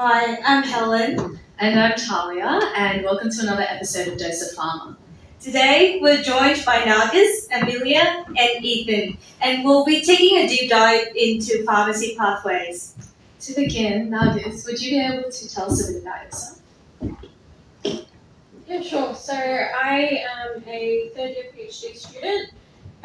Hi, I'm Helen. And I'm Talia, and welcome to another episode of Dose of Pharma. Today we're joined by Narges, Amelia, and Ethan, and we'll be taking a deep dive into pharmacy pathways. To begin, Narges, would you be able to tell us a bit about yourself? Yeah, sure. So I am a third-year PhD student.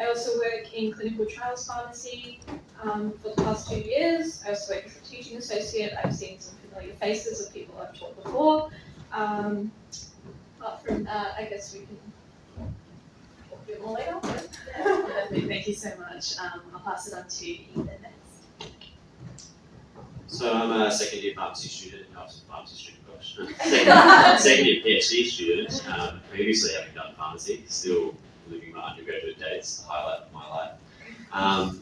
I also work in clinical trials pharmacy for the past 2 years. I also work as a teaching associate. I've seen some familiar faces of people I've taught before. Apart from that, I guess we can talk a bit more later. Thank you so much. I'll pass it on to Ethan next. So I'm a second year pharmacy student, second year PhD student, previously having done pharmacy, still living my undergraduate days, the highlight of my life.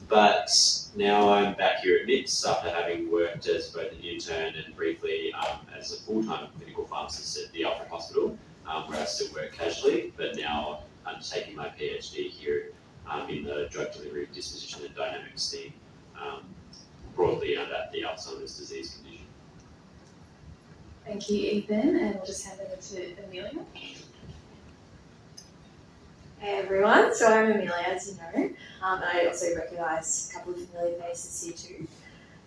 But now I'm back here at MIPS after having worked as both an intern and briefly as a full-time clinical pharmacist at the Alfred Hospital, where I still work casually, but now undertaking my PhD here in the drug delivery, disposition and dynamics team, broadly at the Alzheimer's disease condition. Thank you, Ethan, and we'll just hand over to Amelia. Hey everyone, so I'm Amelia, as you know, and I also recognise a couple of familiar faces here too.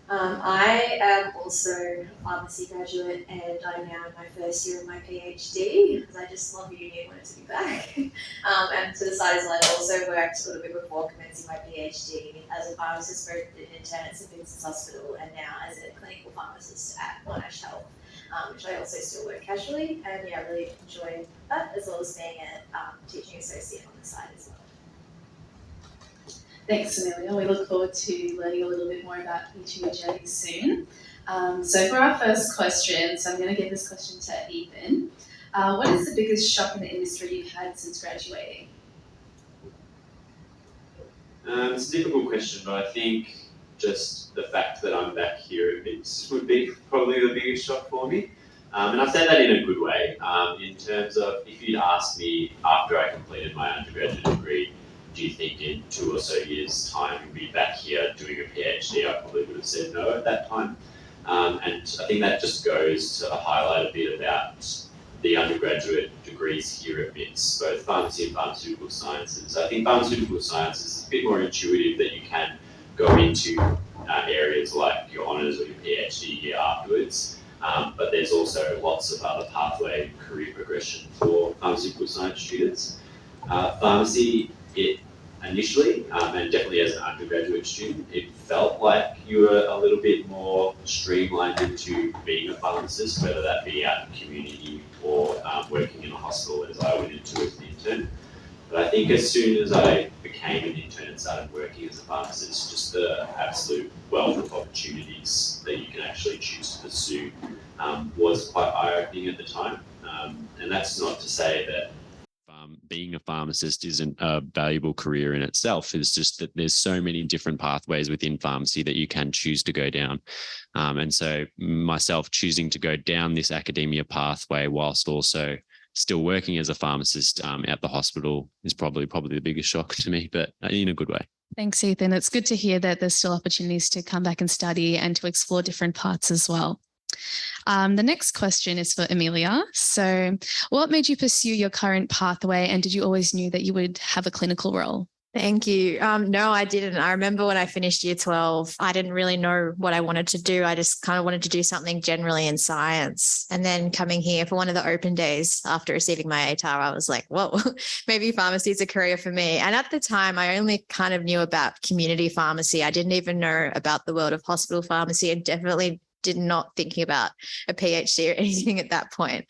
I am also a pharmacy graduate and I'm now in my first year of my PhD because I just love uni and wanted to be back. And to the side as well, I also worked a little bit before commencing my PhD as a pharmacist, both an intern at St Vincent's Hospital and now as a clinical pharmacist at Monash Health, which I also still work casually, and yeah, I really enjoy that, as well as being a teaching associate on the side as well. Thanks, Amelia. We look forward to learning a little bit more about each of your journeys soon. So for our first question, so I'm going to give this question to Ethan. What is the biggest shock in the industry you've had since graduating? It's a difficult question, but I think just the fact that I'm back here at MIPS would be probably the biggest shock for me. And I say that in a good way, in terms of if you'd asked me after I completed my undergraduate degree, do you think in 2 or so years' time you'll be back here doing a PhD, I probably would have said no at that time. And I think that just goes to highlight a bit about the undergraduate degrees here at MIPS, both pharmacy and pharmaceutical sciences. I think pharmaceutical sciences is a bit more intuitive that you can go into areas like your honours or your PhD here afterwards. But there's also lots of other pathway career progression for pharmaceutical science students. Pharmacy, it initially, and definitely as an undergraduate student, it felt like you were a little bit more streamlined into being a pharmacist, whether that be out in the community or working in a hospital as I went into as an intern. But I think as soon as I became an intern and started working as a pharmacist, just the absolute wealth of opportunities that you can actually choose to pursue was quite eye-opening at the time. And that's not to say that being a pharmacist isn't a valuable career in itself. It's just that there's so many different pathways within pharmacy that you can choose to go down. And so myself choosing to go down this academia pathway whilst also still working as a pharmacist at the hospital is probably the biggest shock to me, but in a good way. Thanks, Ethan. It's good to hear that there's still opportunities to come back and study and to explore different parts as well. The next question is for Amelia. So what made you pursue your current pathway, and did you always knew that you would have a clinical role? Thank you. No, I didn't. I remember when I finished year 12, I didn't really know what I wanted to do. I just kind of wanted to do something generally in science. And then coming here for one of the open days after receiving my ATAR, I was like, whoa, maybe pharmacy is a career for me. And at the time, I only kind of knew about community pharmacy. I didn't even know about the world of hospital pharmacy, and definitely did not thinking about a PhD or anything at that point.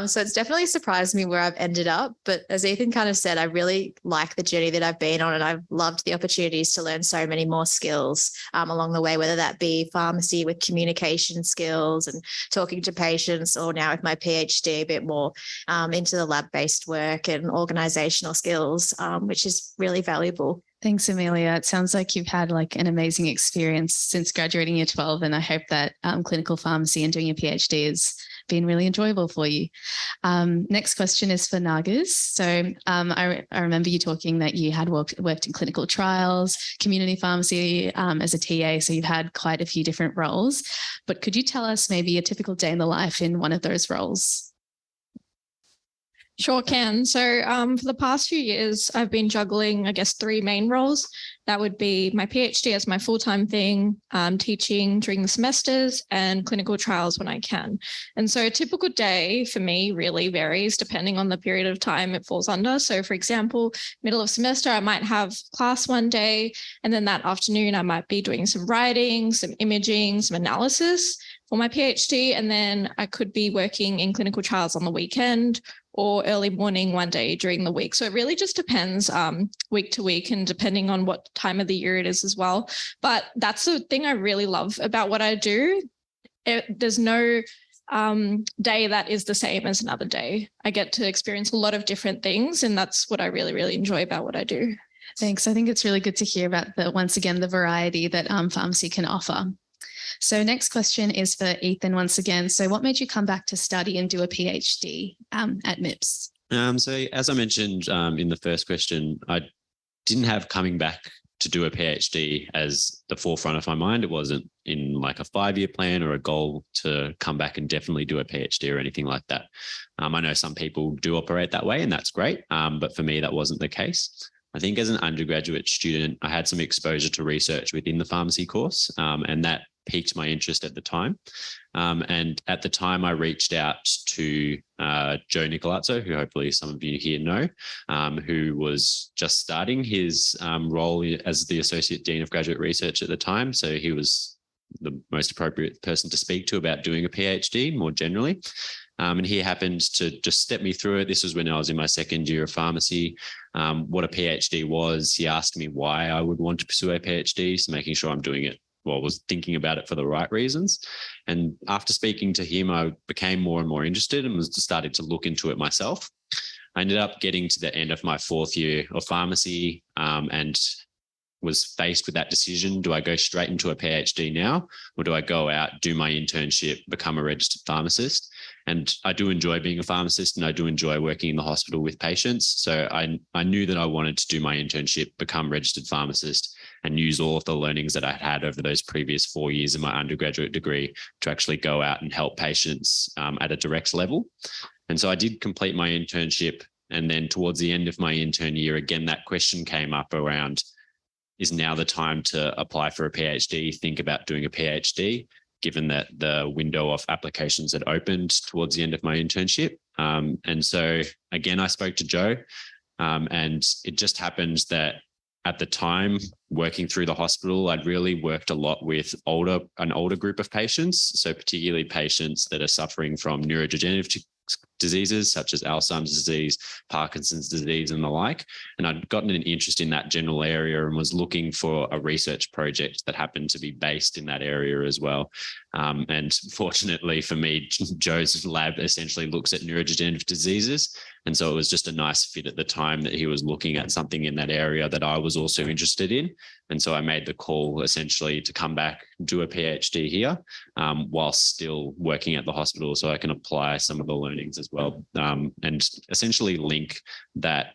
So it's definitely surprised me where I've ended up. But as Ethan kind of said, I really like the journey that I've been on, and I've loved the opportunities to learn so many more skills along the way, whether that be pharmacy with communication skills and talking to patients, or now with my PhD, a bit more into the lab-based work and organizational skills, which is really valuable. Thanks, Amelia. It sounds like you've had like an amazing experience since graduating year 12, and I hope that clinical pharmacy and doing your PhD has been really enjoyable for you. Next question is for Narges. So I remember you talking that you had worked in clinical trials, community pharmacy as a TA, so you've had quite a few different roles. But could you tell us maybe a typical day in the life in one of those roles? Sure can. So for the past few years, I've been juggling, I guess, 3 main roles. That would be my PhD as my full-time thing, teaching during the semesters, and clinical trials when I can. And so a typical day for me really varies depending on the period of time it falls under. So for example, middle of semester, I might have class one day, and then that afternoon I might be doing some writing, some imaging, some analysis for my PhD, and then I could be working in clinical trials on the weekend or early morning one day during the week. So it really just depends week to week and depending on what time of the year it is as well. But that's the thing I really love about what I do. There's no day that is the same as another day. I get to experience a lot of different things, and that's what I really, really enjoy about what I do. Thanks. I think it's really good to hear about once again, the variety that pharmacy can offer. So next question is for Ethan once again. So what made you come back to study and do a PhD at MIPS? So as I mentioned in the first question, I didn't have coming back to do a PhD as the forefront of my mind. It wasn't in like a 5-year plan or a goal to come back and definitely do a PhD or anything like that. I know some people do operate that way, and that's great. But for me, that wasn't the case. I think as an undergraduate student, I had some exposure to research within the pharmacy course, and that piqued my interest at the time. And at the time, I reached out to Joe Nicolazzo, who hopefully some of you here know, who was just starting his role as the Associate Dean of Graduate Research at the time. So he was the most appropriate person to speak to about doing a PhD more generally. And he happened to just step me through it. This was when I was in my second year of pharmacy, what a PhD was. He asked me why I would want to pursue a PhD, so making sure I'm doing it, well, was thinking about it for the right reasons. And after speaking to him, I became more and more interested and was started to look into it myself. I ended up getting to the end of my 4th year of pharmacy and was faced with that decision. Do I go straight into a PhD now, or do I go out, do my internship, become a registered pharmacist? And I do enjoy being a pharmacist, and I do enjoy working in the hospital with patients. So I knew that I wanted to do my internship, become registered pharmacist, and use all of the learnings that I had over those previous 4 years in my undergraduate degree to actually go out and help patients at a direct level. And so I did complete my internship. And then towards the end of my intern year, again, that question came up around, is now the time to apply for a PhD, think about doing a PhD, given that the window of applications had opened towards the end of my internship. And so again, I spoke to Joe, and it just happened that at the time, working through the hospital, I'd really worked a lot with an older group of patients. So particularly patients that are suffering from neurodegenerative diseases such as Alzheimer's disease, Parkinson's disease, and the like. And I'd gotten an interest in that general area and was looking for a research project that happened to be based in that area as well. And fortunately for me, Joe's lab essentially looks at neurodegenerative diseases. And so it was just a nice fit at the time that he was looking at something in that area that I was also interested in. And so I made the call essentially to come back, do a PhD here, while still working at the hospital, so I can apply some of the learnings as well, and essentially link that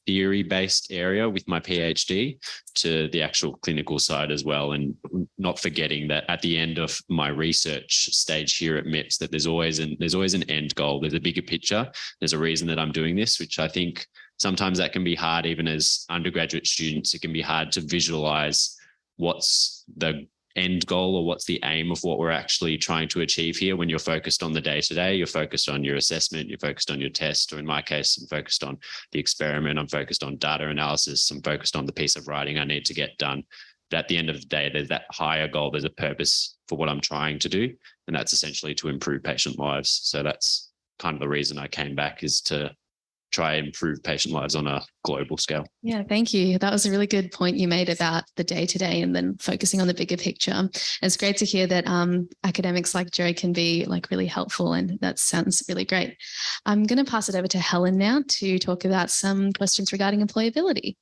theory-based area with my PhD to the actual clinical side as well, and not forgetting that at the end of my research stage here at MIPS, that there's always an end goal. There's a bigger picture. There's a reason that I'm doing this, which I think sometimes that can be hard, even as undergraduate students. It can be hard to visualize what's the end goal or what's the aim of what we're actually trying to achieve here when you're focused on the day-to-day. You're focused on your assessment, you're focused on your test, or in my case, I'm focused on the experiment, I'm focused on data analysis, I'm focused on the piece of writing I need to get done. But at the end of the day, there's that higher goal, there's a purpose for what I'm trying to do, and that's essentially to improve patient lives. So that's kind of the reason I came back, is to try and improve patient lives on a global scale. Yeah, thank you. That was a really good point you made about the day-to-day and then focusing on the bigger picture. It's great to hear that academics like Joe can be like really helpful, and that sounds really great. I'm going to pass it over to Helen now to talk about some questions regarding employability.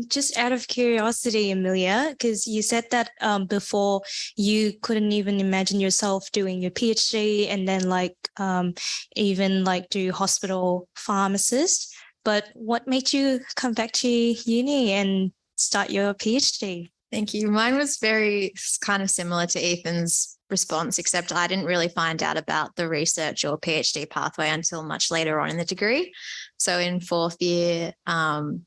Just out of curiosity, Amelia, because you said that before you couldn't even imagine yourself doing your PhD and then even do hospital pharmacist. But what made you come back to uni and start your PhD? Thank you. Mine was very kind of similar to Ethan's response, except I didn't really find out about the research or PhD pathway until much later on in the degree. So in fourth year,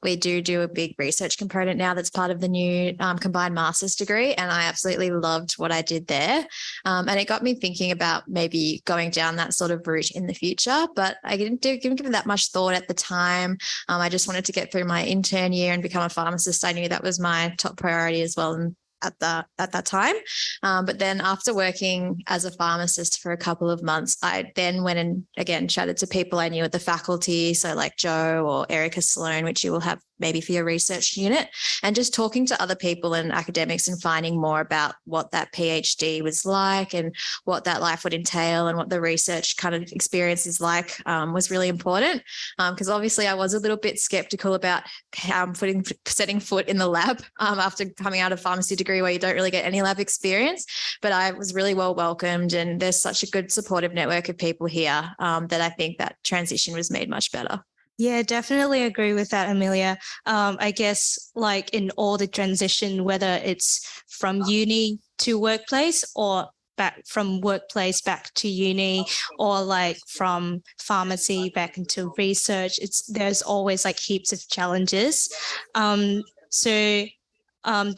we do a big research component now that's part of the new combined master's degree, and I absolutely loved what I did there. And it got me thinking about maybe going down that sort of route in the future, but I didn't give it that much thought at the time. I just wanted to get through my intern year and become a pharmacist. I knew that was my top priority as well. And at that time. But then after working as a pharmacist for a couple of months, I then went and again chatted to people I knew at the faculty. So like Joe or Erica Sloan, which you will have maybe for your research unit, and just talking to other people and academics and finding more about what that PhD was like and what that life would entail and what the research kind of experience is like was really important. Because obviously I was a little bit skeptical about setting foot in the lab after coming out of pharmacy degree where you don't really get any lab experience, but I was really well welcomed, and there's such a good supportive network of people here that I think that transition was made much better. Yeah, definitely agree with that, Amelia. I guess in all the transition, whether it's from uni to workplace or back from workplace back to uni, or from pharmacy back into research, there's always heaps of challenges. The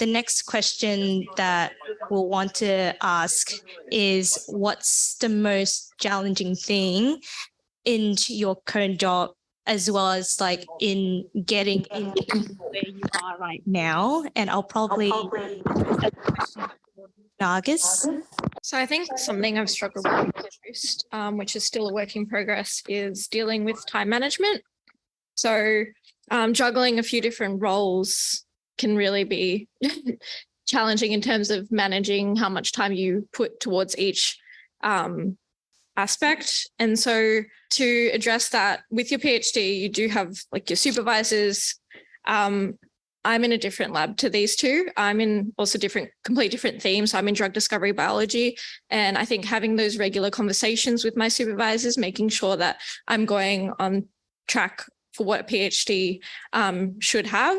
next question that we'll want to ask is, what's the most challenging thing in your current job, as well as in getting into where you are right now? And I'll probably Narges. So I think something I've struggled with the most, which is still a work in progress, is dealing with time management. So juggling a few different roles can really be challenging in terms of managing how much time you put towards each aspect. And so to address that with your PhD, you do have your supervisors. I'm in a different lab to these two. I'm in also completely different themes. So I'm in drug discovery biology. And I think having those regular conversations with my supervisors, making sure that I'm going on track for what a PhD should have.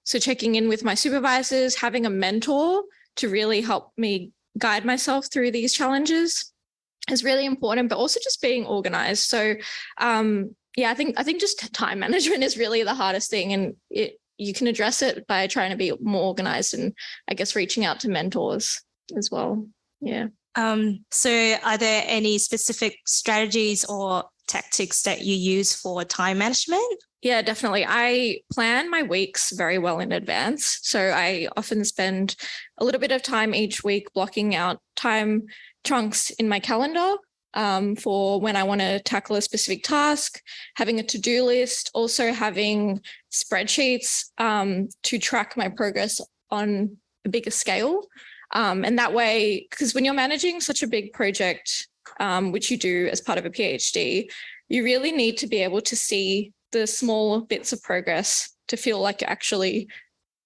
So checking in with my supervisors, having a mentor to really help me guide myself through these challenges is really important, but also just being organized. So I think just time management is really the hardest thing, and you can address it by trying to be more organized and I guess reaching out to mentors as well. Yeah. So are there any specific strategies or tactics that you use for time management? Yeah, definitely. I plan my weeks very well in advance. So I often spend a little bit of time each week blocking out time chunks in my calendar for when I want to tackle a specific task, having a to-do list, also having spreadsheets to track my progress on a bigger scale. And that way, because when you're managing such a big project, which you do as part of a PhD, you really need to be able to see the small bits of progress to feel like you're actually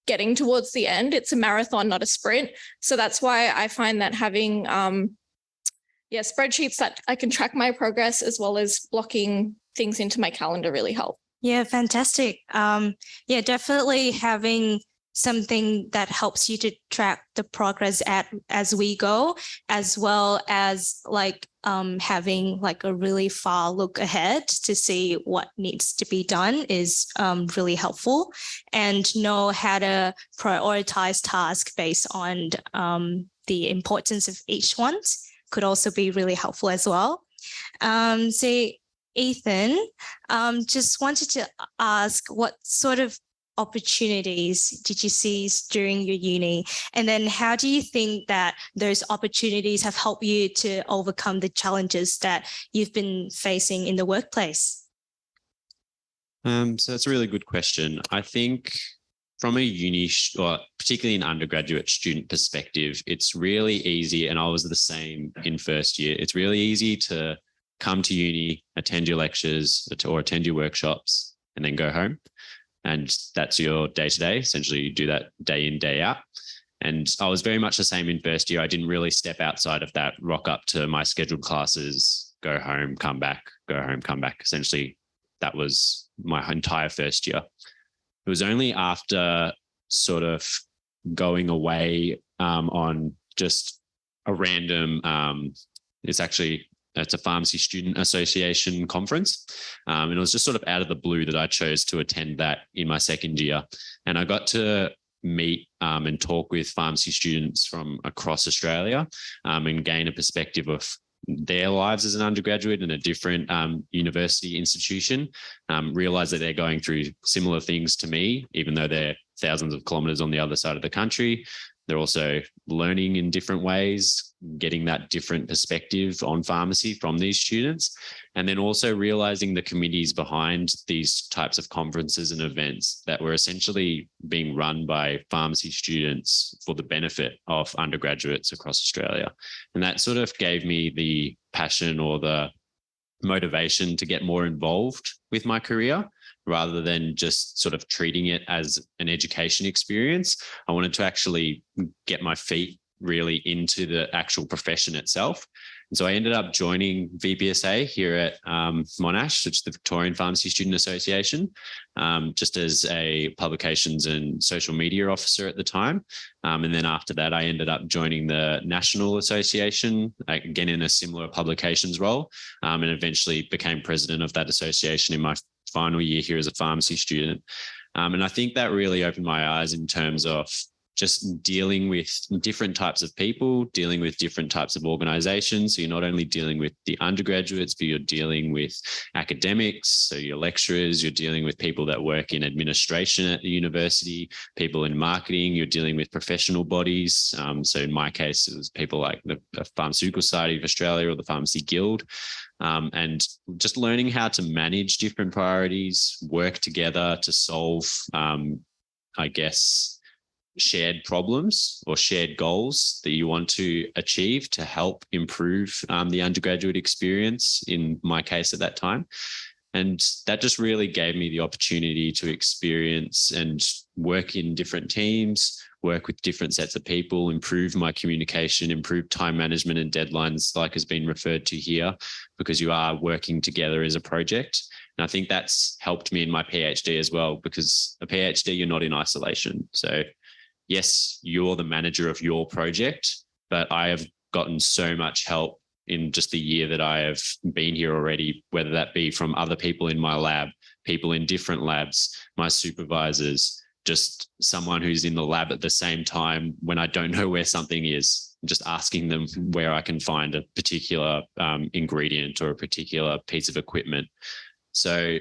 getting towards the end. It's a marathon, not a sprint. So that's why I find that having spreadsheets that I can track my progress as well as blocking things into my calendar really help. Yeah, fantastic. Definitely having something that helps you to track the progress as we go, as well as having a really far look ahead to see what needs to be done is really helpful, and know how to prioritize tasks based on the importance of each one could also be really helpful as well. So Ethan, just wanted to ask, what sort of opportunities did you see during your uni? And then how do you think that those opportunities have helped you to overcome the challenges that you've been facing in the workplace? So that's a really good question. I think from a uni or particularly an undergraduate student perspective, it's really easy, and I was the same in first year, it's really easy to come to uni, attend your lectures or attend your workshops, and then go home. And that's your day-to-day. Essentially, you do that day in, day out. And I was very much the same in first year. I didn't really step outside of that, rock up to my scheduled classes, go home, come back, go home, come back. Essentially, that was my entire first year. It was only after sort of going away on just a random, it's a Pharmacy Student Association conference. And it was just sort of out of the blue that I chose to attend that in my second year. And I got to meet and talk with pharmacy students from across Australia and gain a perspective of their lives as an undergraduate in a different university institution, realize that they're going through similar things to me, even though they're thousands of kilometers on the other side of the country. They're also learning in different ways, getting that different perspective on pharmacy from these students, and then also realizing the committees behind these types of conferences and events that were essentially being run by pharmacy students for the benefit of undergraduates across Australia. And that sort of gave me the passion or the motivation to get more involved with my career, rather than just sort of treating it as an education experience. I wanted to actually get my feet really into the actual profession itself. And so I ended up joining VPSA here at Monash, which is the Victorian Pharmacy Student Association, just as a publications and social media officer at the time. And then after that, I ended up joining the National Association, again in a similar publications role, and eventually became president of that association in my final year here as a pharmacy student. And I think that really opened my eyes in terms of just dealing with different types of people, dealing with different types of organizations. So you're not only dealing with the undergraduates, but you're dealing with academics, so your lecturers, you're dealing with people that work in administration at the university, people in marketing, you're dealing with professional bodies. So in my case, it was people like the Pharmaceutical Society of Australia or the Pharmacy Guild. And just learning how to manage different priorities, work together to solve, shared problems or shared goals that you want to achieve to help improve the undergraduate experience, in my case at that time. And that just really gave me the opportunity to experience and work in different teams, work with different sets of people, improve my communication, improve time management and deadlines, like has been referred to here, because you are working together as a project. And I think that's helped me in my PhD as well, because a PhD, you're not in isolation. So yes, you're the manager of your project, but I have gotten so much help in just the year that I have been here already, whether that be from other people in my lab, people in different labs, my supervisors, just someone who's in the lab at the same time when I don't know where something is, just asking them where I can find a particular ingredient or a particular piece of equipment. So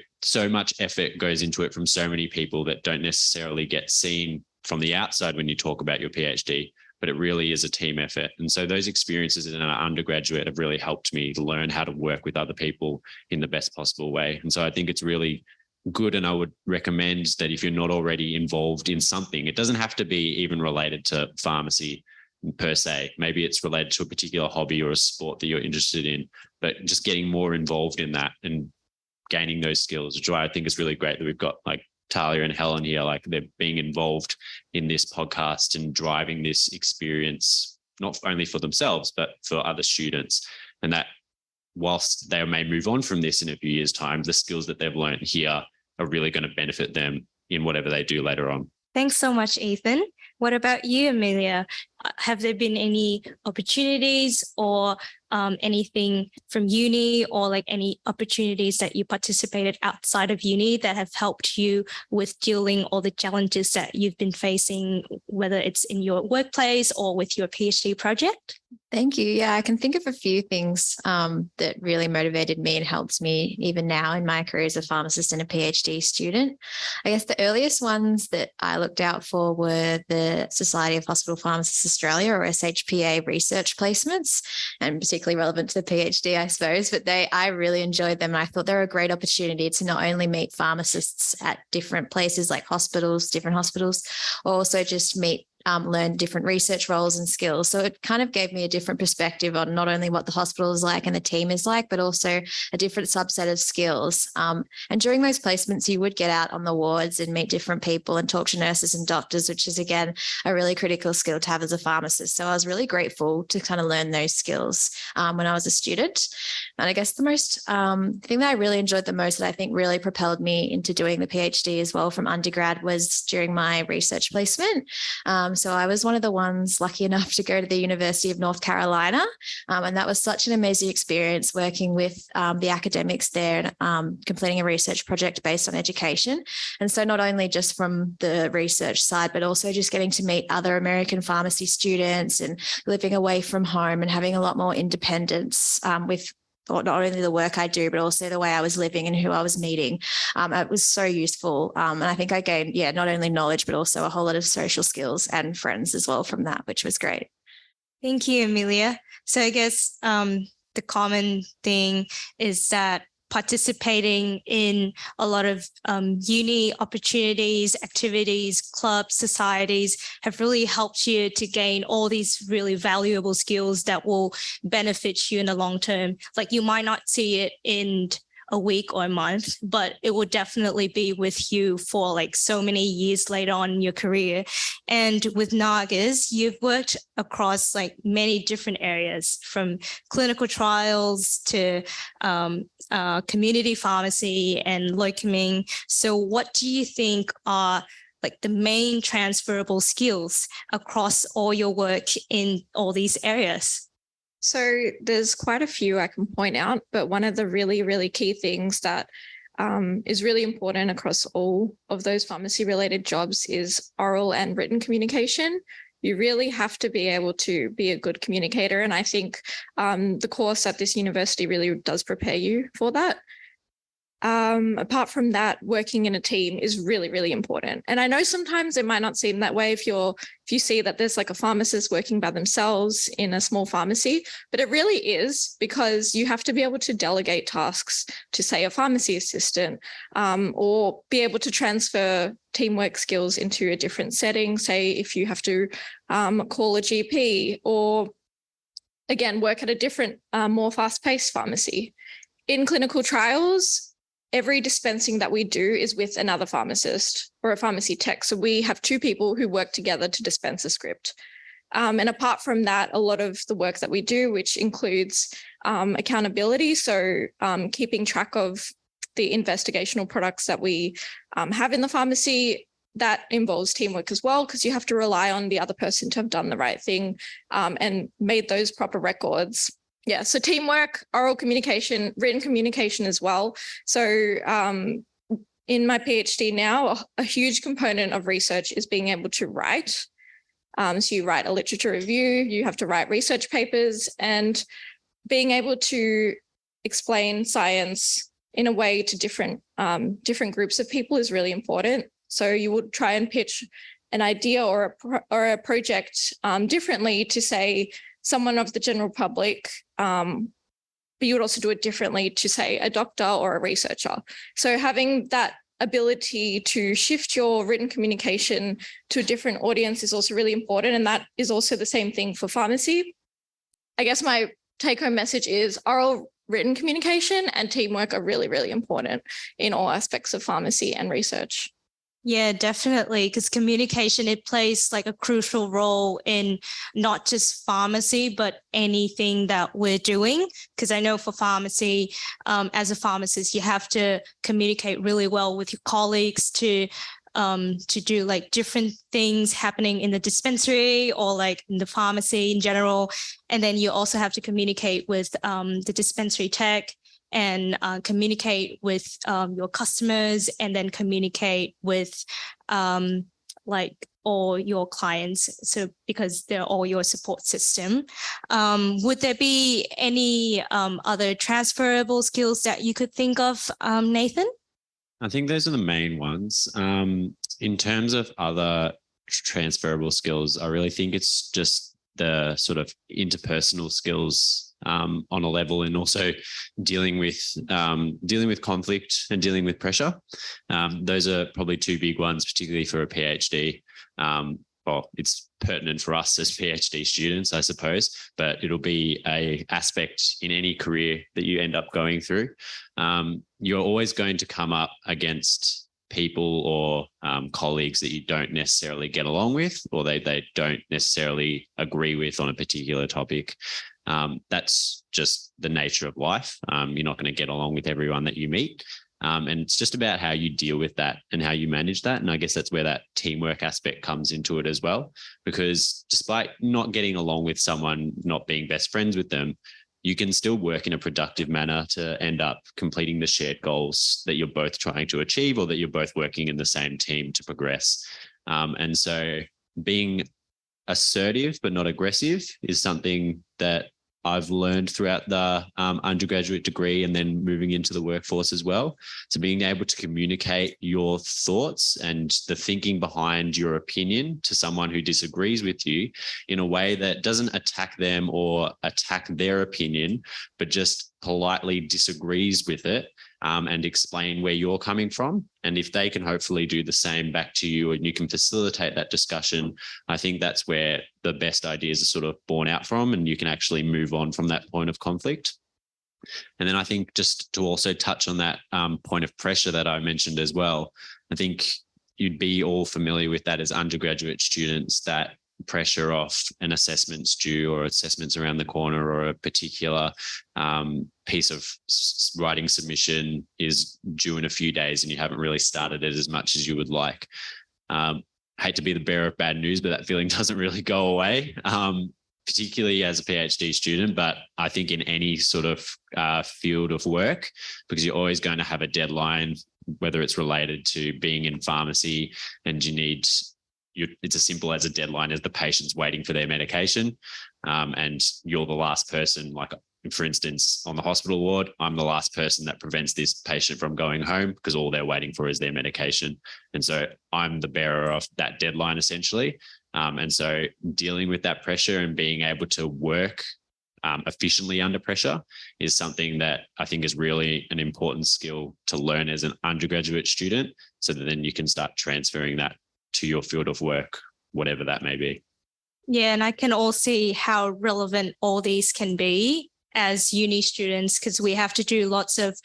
much effort goes into it from so many people that don't necessarily get seen from the outside when you talk about your PhD, but it really is a team effort. And so those experiences in an undergraduate have really helped me to learn how to work with other people in the best possible way. And so I think it's really good. And I would recommend that if you're not already involved in something, it doesn't have to be even related to pharmacy per se. Maybe it's related to a particular hobby or a sport that you're interested in, but just getting more involved in that and gaining those skills, which I think is really great that we've got like Talia and Helen here, like they're being involved in this podcast and driving this experience, not only for themselves, but for other students. And that whilst they may move on from this in a few years' time, the skills that they've learned here are really going to benefit them in whatever they do later on. Thanks so much, Ethan. What about you, Amelia? Have there been any opportunities or anything from uni, or like any opportunities that you participated outside of uni that have helped you with dealing all the challenges that you've been facing, whether it's in your workplace or with your PhD project? Thank you. Yeah, I can think of a few things that really motivated me and helped me even now in my career as a pharmacist and a PhD student. I guess the earliest ones that I looked out for were the Society of Hospital Pharmacists Australia, or SHPA, research placements, and particularly relevant to the PhD, I suppose. But I really enjoyed them. And I thought they were a great opportunity to not only meet pharmacists at different places like hospitals, different hospitals, or also just meet learn different research roles and skills. So it kind of gave me a different perspective on not only what the hospital is like and the team is like, but also a different subset of skills. And during those placements, you would get out on the wards and meet different people and talk to nurses and doctors, which is, again, a really critical skill to have as a pharmacist. So I was really grateful to kind of learn those skills when I was a student. And I guess the most thing that I really enjoyed the most, that I think really propelled me into doing the PhD as well from undergrad, was during my research placement. So I was one of the ones lucky enough to go to the University of North Carolina. And that was such an amazing experience working with the academics there and completing a research project based on education. And so not only just from the research side, but also just getting to meet other American pharmacy students and living away from home and having a lot more independence with not only the work I do, but also the way I was living and who I was meeting. It was so useful. And I think I gained, not only knowledge, but also a whole lot of social skills and friends as well from that, which was great. Thank you, Amelia. So I guess the common thing is that participating in a lot of uni opportunities, activities, clubs, societies have really helped you to gain all these really valuable skills that will benefit you in the long term. Like, you might not see it in a week or a month, but it will definitely be with you for like so many years later on in your career. And with Narges, you've worked across like many different areas, from clinical trials to community pharmacy and locuming. So what do you think are like the main transferable skills across all your work in all these areas? So there's quite a few I can point out, but one of the really, really key things that is really important across all of those pharmacy-related jobs is oral and written communication. You really have to be able to be a good communicator, and I think the course at this university really does prepare you for that. Apart from that, working in a team is really, really important. And I know sometimes it might not seem that way if you see that there's like a pharmacist working by themselves in a small pharmacy, but it really is, because you have to be able to delegate tasks to, say, a pharmacy assistant, or be able to transfer teamwork skills into a different setting. Say if you have to call a GP, or again, work at a different, more fast-paced pharmacy. In clinical trials, every dispensing that we do is with another pharmacist or a pharmacy tech. So we have two people who work together to dispense a script. And apart from that, a lot of the work that we do, which includes accountability, so keeping track of the investigational products that we have in the pharmacy, that involves teamwork as well, because you have to rely on the other person to have done the right thing and made those proper records. Yeah, so teamwork, oral communication, written communication as well. So in my PhD now, a huge component of research is being able to write. So you write a literature review, you have to write research papers, and being able to explain science in a way to different groups of people is really important. So you would try and pitch an idea or a project differently to, say, someone of the general public, but you would also do it differently to, say, a doctor or a researcher. So having that ability to shift your written communication to a different audience is also really important, and that is also the same thing for pharmacy. I guess my take-home message is oral, written communication and teamwork are really, really important in all aspects of pharmacy and research. Yeah, definitely. Because communication, it plays like a crucial role in not just pharmacy, but anything that we're doing. Because I know for pharmacy, as a pharmacist, you have to communicate really well with your colleagues to do like different things happening in the dispensary or like in the pharmacy in general. And then you also have to communicate with the dispensary tech, and communicate with your customers, and then communicate with like all your clients. So because they're all your support system. Would there be any other transferable skills that you could think of, Nathan? I think those are the main ones. In terms of other transferable skills, I really think it's just the sort of interpersonal skills on a level, and also dealing with conflict and dealing with pressure. Those are probably two big ones, particularly for a PhD. well, it's pertinent for us as PhD students, I suppose, but it'll be a aspect in any career that you end up going through. You're always going to come up against people or colleagues that you don't necessarily get along with, or they don't necessarily agree with on a particular topic. That's just the nature of life. You're not going to get along with everyone that you meet. And it's just about how you deal with that and how you manage that. And I guess that's where that teamwork aspect comes into it as well, because despite not getting along with someone, not being best friends with them, you can still work in a productive manner to end up completing the shared goals that you're both trying to achieve, or that you're both working in the same team to progress. And so being assertive but not aggressive is something that I've learned throughout the undergraduate degree and then moving into the workforce as well. So being able to communicate your thoughts and the thinking behind your opinion to someone who disagrees with you in a way that doesn't attack them or attack their opinion, but just politely disagrees with it, and explain where you're coming from. And if they can hopefully do the same back to you and you can facilitate that discussion, I think that's where the best ideas are sort of born out from, and you can actually move on from that point of conflict. And then I think just to also touch on that point of pressure that I mentioned as well, I think you'd be all familiar with that as undergraduate students, that pressure of an assessment's due or assessments around the corner, or a particular piece of writing submission is due in a few days and you haven't really started it as much as you would like. Hate to be the bearer of bad news, but that feeling doesn't really go away, particularly as a PhD student, but I think in any sort of field of work, because you're always going to have a deadline, whether it's related to being in pharmacy and it's as simple as a deadline as the patient's waiting for their medication, and you're the last person, like for instance, on the hospital ward, I'm the last person that prevents this patient from going home because all they're waiting for is their medication. And so I'm the bearer of that deadline essentially. And so dealing with that pressure and being able to work efficiently under pressure is something that I think is really an important skill to learn as an undergraduate student, so that then you can start transferring that to your field of work, whatever that may be. Yeah, and I can all see how relevant all these can be as uni students, because we have to do lots of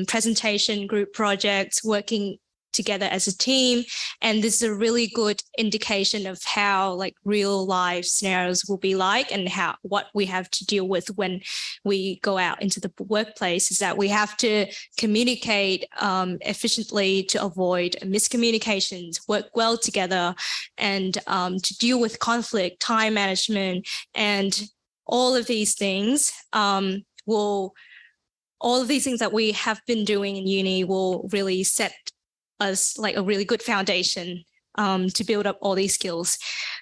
presentation, group projects, working together as a team. And this is a really good indication of how like real life scenarios will be like, and what we have to deal with when we go out into the workplace, is that we have to communicate efficiently to avoid miscommunications, work well together, and to deal with conflict, time management, and all of these things that we have been doing in uni will really set us like a really good foundation to build up all these skills.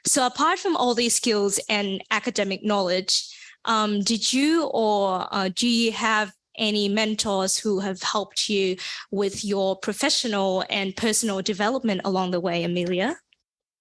So apart from all these skills and academic knowledge, did you or do you have any mentors who have helped you with your professional and personal development along the way, Amelia?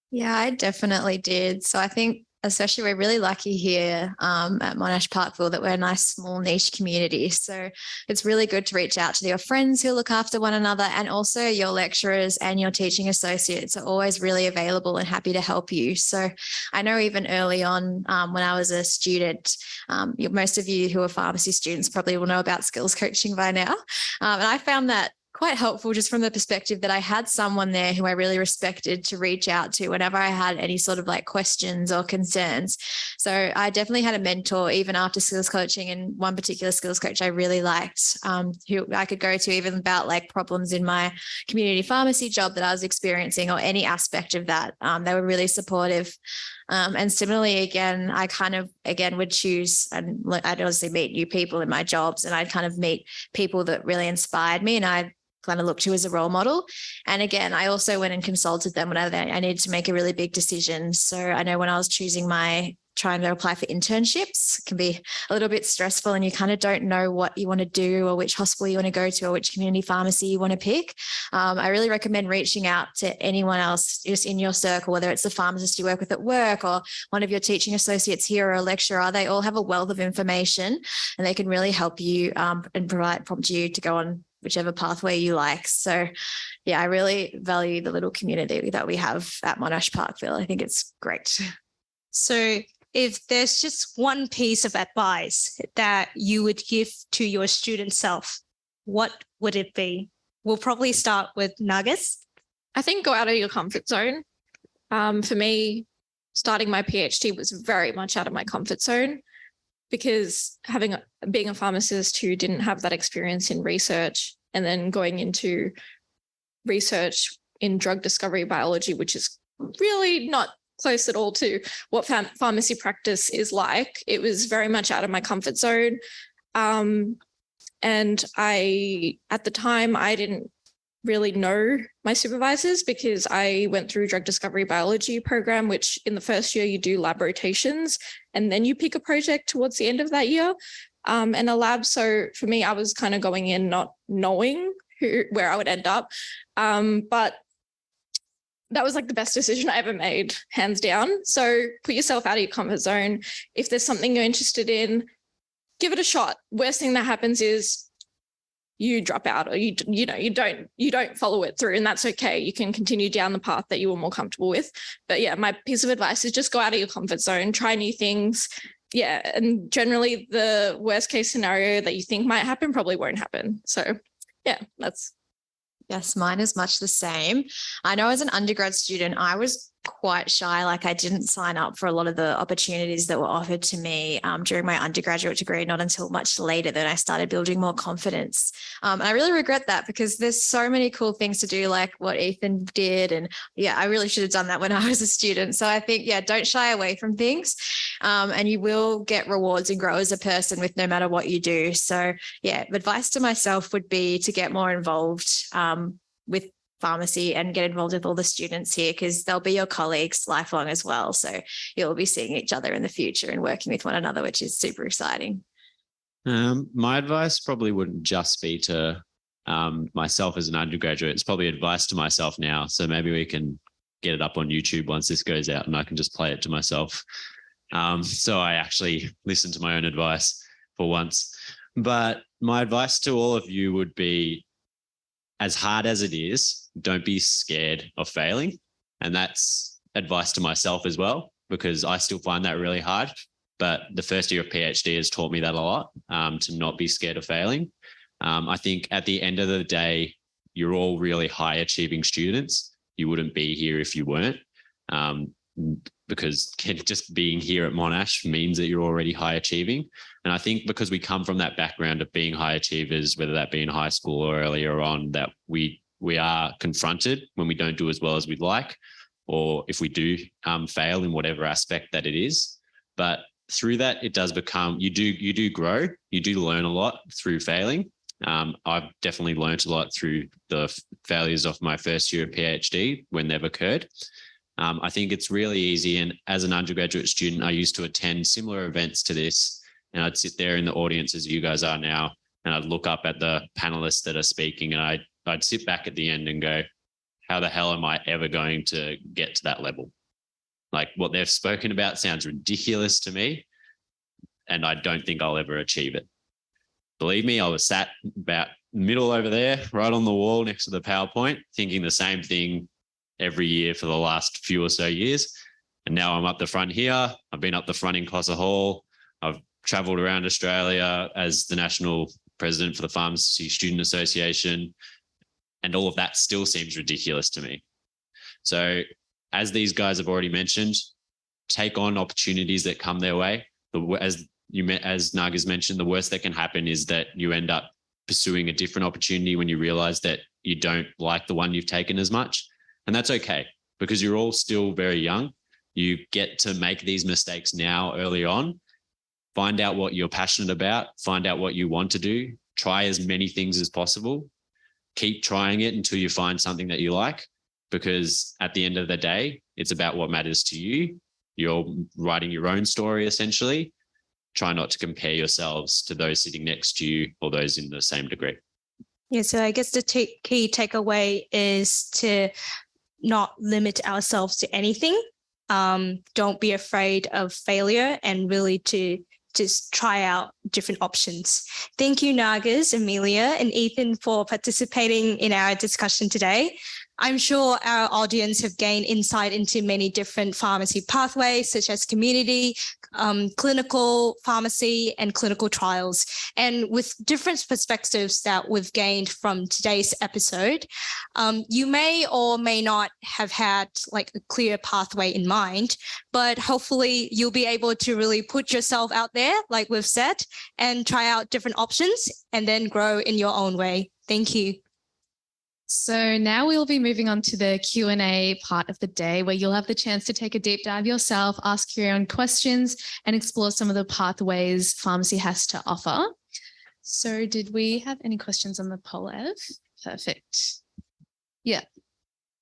Yeah, I definitely did. So I think especially we're really lucky here at Monash Parkville that we're a nice small niche community. So it's really good to reach out to your friends who look after one another, and also your lecturers and your teaching associates are always really available and happy to help you. So I know even early on when I was a student, most of you who are pharmacy students probably will know about skills coaching by now. And I found that quite helpful just from the perspective that I had someone there who I really respected to reach out to whenever I had any sort of like questions or concerns. So I definitely had a mentor even after skills coaching, and one particular skills coach I really liked, who I could go to even about like problems in my community pharmacy job that I was experiencing or any aspect of that. They were really supportive. And similarly, again, I kind of, would choose, and I'd obviously meet new people in my jobs, and I'd kind of meet people that really inspired me and I kind of look to as a role model. And again, I also went and consulted them when I needed to make a really big decision. So I know when I was trying to apply for internships, it can be a little bit stressful and you kind of don't know what you want to do or which hospital you want to go to or which community pharmacy you want to pick. I really recommend reaching out to anyone else just in your circle, whether it's the pharmacist you work with at work or one of your teaching associates here or a lecturer. They all have a wealth of information and they can really help you and prompt you to go on whichever pathway you like. So yeah, I really value the little community that we have at Monash Parkville. I think it's great. So if there's just one piece of advice that you would give to your student self, what would it be? We'll probably start with Narges. I think go out of your comfort zone. For me, starting my PhD was very much out of my comfort zone because being a pharmacist who didn't have that experience in research and then going into research in drug discovery biology, which is really not close at all to what pharmacy practice is like. It was very much out of my comfort zone. And at the time, I didn't really know my supervisors because I went through drug discovery biology program, which in the first year you do lab rotations and then you pick a project towards the end of that year and a lab. So for me, I was kind of going in not knowing where I would end up. But that was like the best decision I ever made, hands down. So put yourself out of your comfort zone. If there's something you're interested in, give it a shot. Worst thing that happens is you drop out or you don't follow it through, and that's okay. You can continue down the path that you were more comfortable with. But yeah, my piece of advice is just go out of your comfort zone, try new things. Yeah, and generally the worst case scenario that you think might happen probably won't happen. So yeah, that's. Yes, mine is much the same. I know as an undergrad student, I was quite shy. Like I didn't sign up for a lot of the opportunities that were offered to me during my undergraduate degree, not until much later that I started building more confidence. And I really regret that because there's so many cool things to do, like what Ethan did. And yeah, I really should have done that when I was a student. So I think, yeah, don't shy away from things and you will get rewards and grow as a person with no matter what you do. So yeah, advice to myself would be to get more involved with pharmacy and get involved with all the students here because they'll be your colleagues lifelong as well. So you'll be seeing each other in the future and working with one another, which is super exciting. My advice probably wouldn't just be to myself as an undergraduate. It's probably advice to myself now. So maybe we can get it up on YouTube once this goes out and I can just play it to myself. So I actually listen to my own advice for once. But my advice to all of you would be, as hard as it is, don't be scared of failing. And that's advice to myself as well, because I still find that really hard. But the first year of PhD has taught me that a lot, to not be scared of failing. I think at the end of the day, you're all really high achieving students. You wouldn't be here if you weren't, because just being here at Monash means that you're already high achieving. And I think because we come from that background of being high achievers, whether that be in high school or earlier on, that we are confronted when we don't do as well as we'd like, or if we do fail in whatever aspect that it is. But through that, it does become, you do grow, you do learn a lot through failing. I've definitely learned a lot through the failures of my first year of PhD when they've occurred. I think it's really easy. And as an undergraduate student, I used to attend similar events to this, and I'd sit there in the audience as you guys are now, and I'd look up at the panelists that are speaking, and I'd sit back at the end and go, how the hell am I ever going to get to that level? Like what they've spoken about sounds ridiculous to me, and I don't think I'll ever achieve it. Believe me, I was sat about middle over there, right on the wall next to the PowerPoint, thinking the same thing every year for the last few or so years. And now I'm up the front here. I've been up the front in Cossa Hall. I've traveled around Australia as the national president for the Pharmacy Student Association. And all of that still seems ridiculous to me. So as these guys have already mentioned, take on opportunities that come their way. As Narges mentioned, the worst that can happen is that you end up pursuing a different opportunity when you realize that you don't like the one you've taken as much. And that's okay, because you're all still very young. You get to make these mistakes now early on. Find out what you're passionate about. Find out what you want to do. Try as many things as possible. Keep trying it until you find something that you like, because at the end of the day, it's about what matters to you. You're writing your own story, essentially. Try not to compare yourselves to those sitting next to you or those in the same degree. Yeah, so I guess the key takeaway is to not limit ourselves to anything. Don't be afraid of failure, and really to just try out different options. Thank you, Narges, Amelia, and Ethan for participating in our discussion today. I'm sure our audience have gained insight into many different pharmacy pathways, such as community, clinical pharmacy, and clinical trials. And with different perspectives that we've gained from today's episode, you may or may not have had like a clear pathway in mind, but hopefully you'll be able to really put yourself out there, like we've said, and try out different options and then grow in your own way. Thank you. So now we'll be moving on to the Q&A part of the day, where you'll have the chance to take a deep dive yourself, ask your own questions, and explore some of the pathways pharmacy has to offer. So did we have any questions on the poll, Ev? Perfect. Yeah.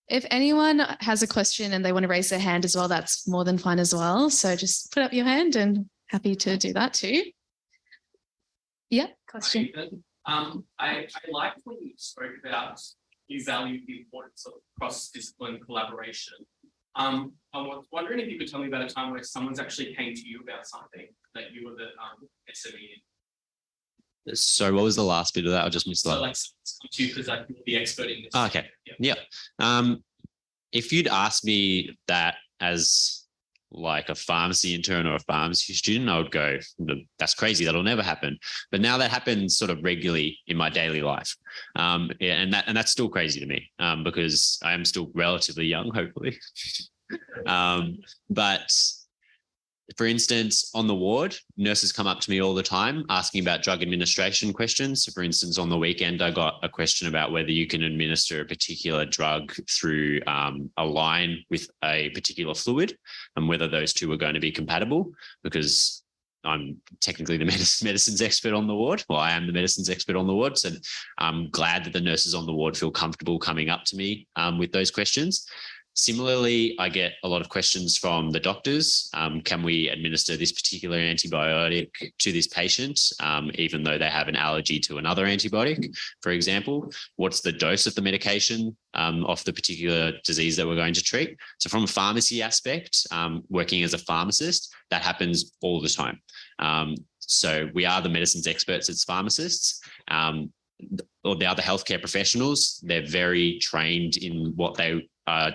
If anyone has a question and they want to raise their hand as well, that's more than fine as well. So just put up your hand and happy to do that too. Yeah, question. I liked when you spoke about you value the importance of cross-discipline collaboration. I was wondering if you could tell me about a time where someone's actually came to you about something that you were the SME in. So what was the last bit of that? I just missed that. So like someone's come to you because you're the expert in this. Oh, okay. Yeah. If you'd asked me that as like a pharmacy intern or a pharmacy student, I would go, that's crazy. That'll never happen. But now that happens sort of regularly in my daily life. And that's still crazy to me because I am still relatively young, hopefully. But for instance, on the ward, nurses come up to me all the time asking about drug administration questions. So for instance, on the weekend, I got a question about whether you can administer a particular drug through a line with a particular fluid and whether those two are going to be compatible, because I'm technically the medicines expert on the ward. Well, I am the medicines expert on the ward. So I'm glad that the nurses on the ward feel comfortable coming up to me with those questions. Similarly, I get a lot of questions from the doctors. Can we administer this particular antibiotic to this patient, even though they have an allergy to another antibiotic, for example? What's the dose of the medication of the particular disease that we're going to treat? So from a pharmacy aspect, working as a pharmacist, that happens all the time. So we are the medicines experts as pharmacists. Or the other healthcare professionals, they're very trained in what they are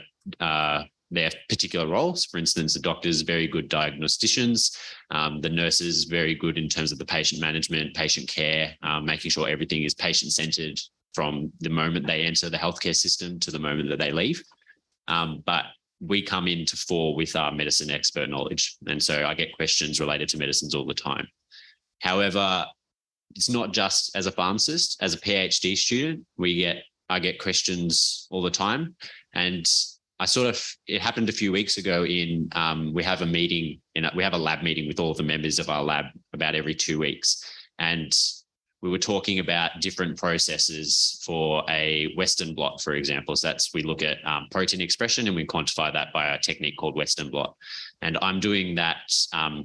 their particular roles. For instance, the doctors very good diagnosticians, the nurses very good in terms of the patient management, patient care, making sure everything is patient-centered from the moment they enter the healthcare system to the moment that they leave. But we come into fore with our medicine expert knowledge. And so I get questions related to medicines all the time. However, it's not just as a pharmacist, as a PhD student, I get questions all the time. And it happened a few weeks ago we have a lab meeting with all the members of our lab about every 2 weeks. And we were talking about different processes for a Western blot, for example. So we look at protein expression and we quantify that by a technique called Western blot. And I'm doing that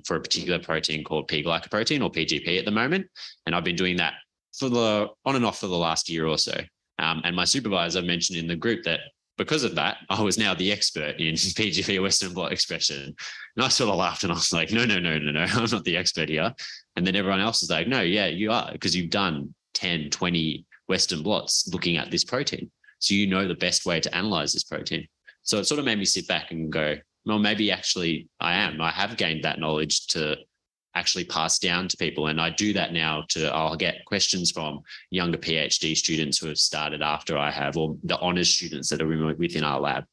for a particular protein called P-glycoprotein or PGP at the moment. And I've been doing that on and off for the last year or so. And my supervisor mentioned in the group that because of that, I was now the expert in PGP Western blot expression. And I sort of laughed and I was like, no, I'm not the expert here. And then everyone else is like, no, yeah, you are, because you've done 10, 20 Western blots looking at this protein. So you know the best way to analyze this protein. So it sort of made me sit back and go, well, maybe actually I have gained that knowledge to actually pass down to people. And I do that now I'll get questions from younger PhD students who have started after I have, or the honors students that are within our lab.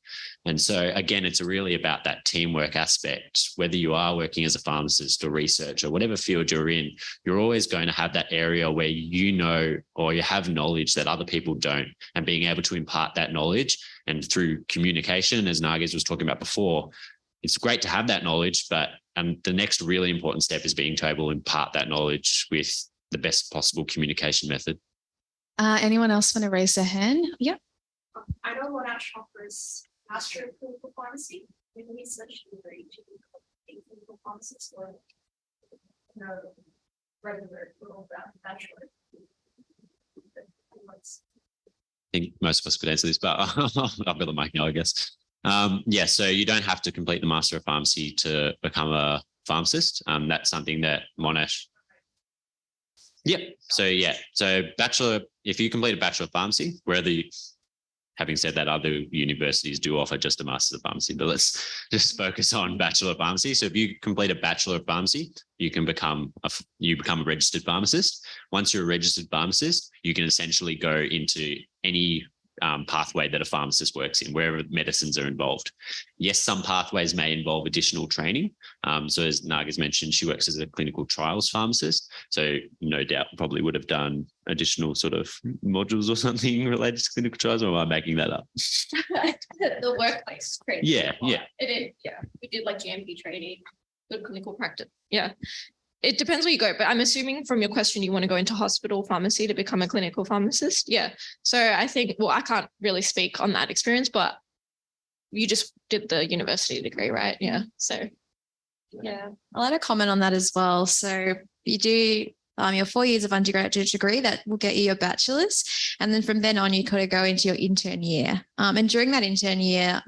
And so again, it's really about that teamwork aspect. Whether you are working as a pharmacist or researcher, whatever field you're in, you're always going to have that area where you know, or you have knowledge that other people don't, and being able to impart that knowledge. And through communication, as Narges was talking about before, it's great to have that knowledge, but the next really important step is being able to impart that knowledge with the best possible communication method. Anyone else want to raise their hand? Yep. I know Monash offers Master of Clinical Pharmacy with a research degree to be a clinical pharmacist or regular bachelor. I think most of us could answer this, but I've got the mic now, I guess. So you don't have to complete the Master of Pharmacy to become a pharmacist. That's something that Monash. Yep. So bachelor, if you complete a Bachelor of Pharmacy, having said that, other universities do offer just a Master's of Pharmacy, but let's just focus on Bachelor of Pharmacy. So if you complete a Bachelor of Pharmacy, you become a registered pharmacist. Once you're a registered pharmacist, you can essentially go into any pathway that a pharmacist works in, wherever medicines are involved. Yes, some pathways may involve additional training. So as Narges mentioned, she works as a clinical trials pharmacist. So no doubt probably would have done additional sort of modules or something related to clinical trials, or am I making that up? The workplace training. Yeah. It is, yeah. We did like GMP training, good clinical practice. Yeah. It depends where you go, but I'm assuming from your question, you want to go into hospital pharmacy to become a clinical pharmacist. Yeah. So I think, well, I can't really speak on that experience, but you just did the university degree, right? Yeah. So. Yeah, I'll add a comment on that as well. So you do your 4 years of undergraduate degree that will get you your bachelor's, and then from then on you kind of go into your intern year. And during that intern year,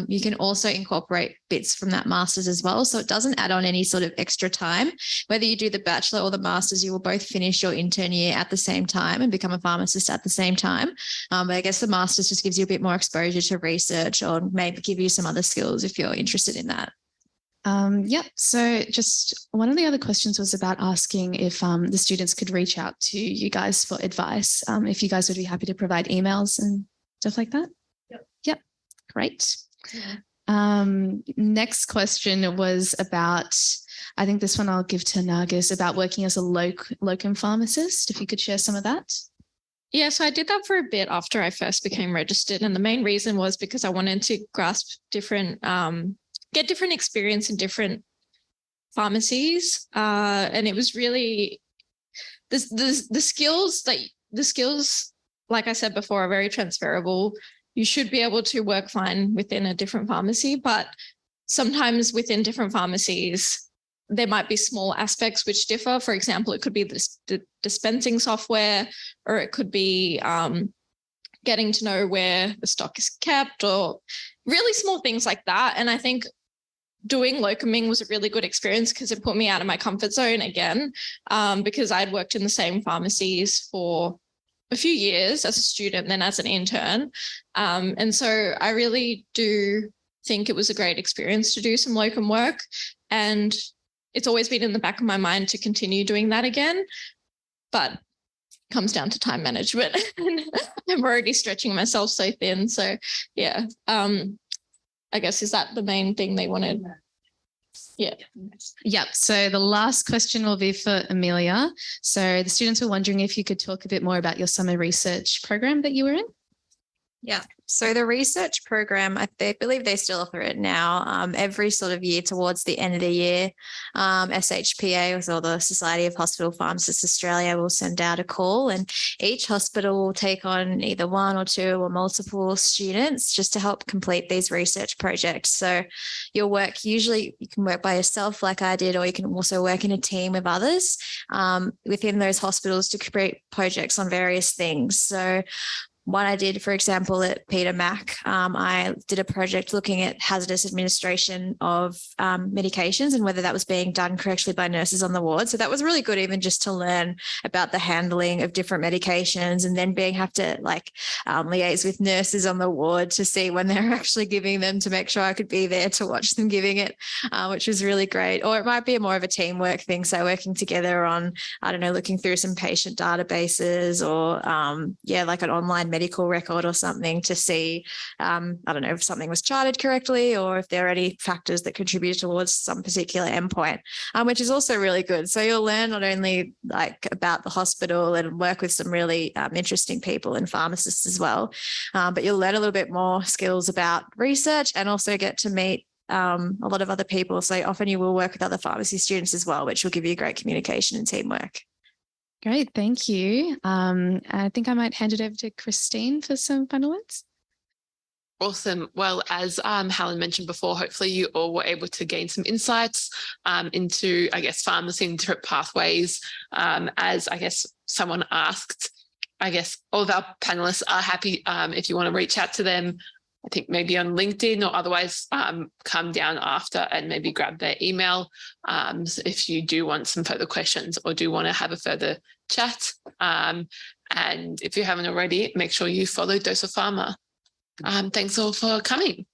you can also incorporate bits from that master's as well. So it doesn't add on any sort of extra time. Whether you do the bachelor or the master's, you will both finish your intern year at the same time and become a pharmacist at the same time. But I guess the master's just gives you a bit more exposure to research, or maybe give you some other skills if you're interested in that. Yep. So just one of the other questions was about asking if the students could reach out to you guys for advice, if you guys would be happy to provide emails and stuff like that. Yep. Great. Next question was about, I think this one I'll give to Narges, about working as a locum pharmacist, if you could share some of that. Yeah, so I did that for a bit after I first became registered. And the main reason was because I wanted to grasp different get different experience in different pharmacies. And it was really the skills, like I said before, are very transferable. You should be able to work fine within a different pharmacy, but sometimes within different pharmacies, there might be small aspects which differ. For example, it could be the dispensing software, or it could be getting to know where the stock is kept, or really small things like that. And I think doing locuming was a really good experience because it put me out of my comfort zone again, because I'd worked in the same pharmacies for a few years as a student, then as an intern. And so I really do think it was a great experience to do some locum work. And it's always been in the back of my mind to continue doing that again, but it comes down to time management. I'm already stretching myself so thin. So yeah, I guess, is that the main thing they wanted? Yeah. Yep. So the last question will be for Amelia. So the students were wondering if you could talk a bit more about your summer research program that you were in. Yeah. So the research program, I believe they still offer it now. Every sort of year towards the end of the year, SHPA, or the Society of Hospital Pharmacists Australia, will send out a call, and each hospital will take on either one or two or multiple students just to help complete these research projects. So your work, usually you can work by yourself like I did, or you can also work in a team with others within those hospitals to create projects on various things. So one I did, for example, at Peter Mac, I did a project looking at hazardous administration of medications and whether that was being done correctly by nurses on the ward. So that was really good, even just to learn about the handling of different medications, and then have to liaise with nurses on the ward to see when they're actually giving them, to make sure I could be there to watch them giving it, which was really great. Or it might be more of a teamwork thing. So working together on, looking through some patient databases, or like an online medical record or something to see, if something was charted correctly, or if there are any factors that contribute towards some particular endpoint, which is also really good. So you'll learn not only about the hospital and work with some really interesting people and pharmacists as well, but you'll learn a little bit more skills about research, and also get to meet a lot of other people. So often you will work with other pharmacy students as well, which will give you great communication and teamwork. Great, thank you. I think I might hand it over to Christine for some final words. Awesome. Well, as Helen mentioned before, hopefully you all were able to gain some insights into, pharmacy and different pathways. As someone asked, all of our panelists are happy if you want to reach out to them I think maybe on LinkedIn, or otherwise come down after and maybe grab their email if you do want some further questions or do want to have a further chat. And if you haven't already, make sure you follow Dose of Pharma. Thanks all for coming.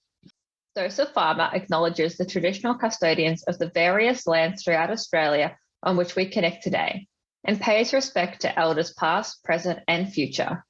Dose of Pharma acknowledges the traditional custodians of the various lands throughout Australia on which we connect today and pays respect to elders past, present and future.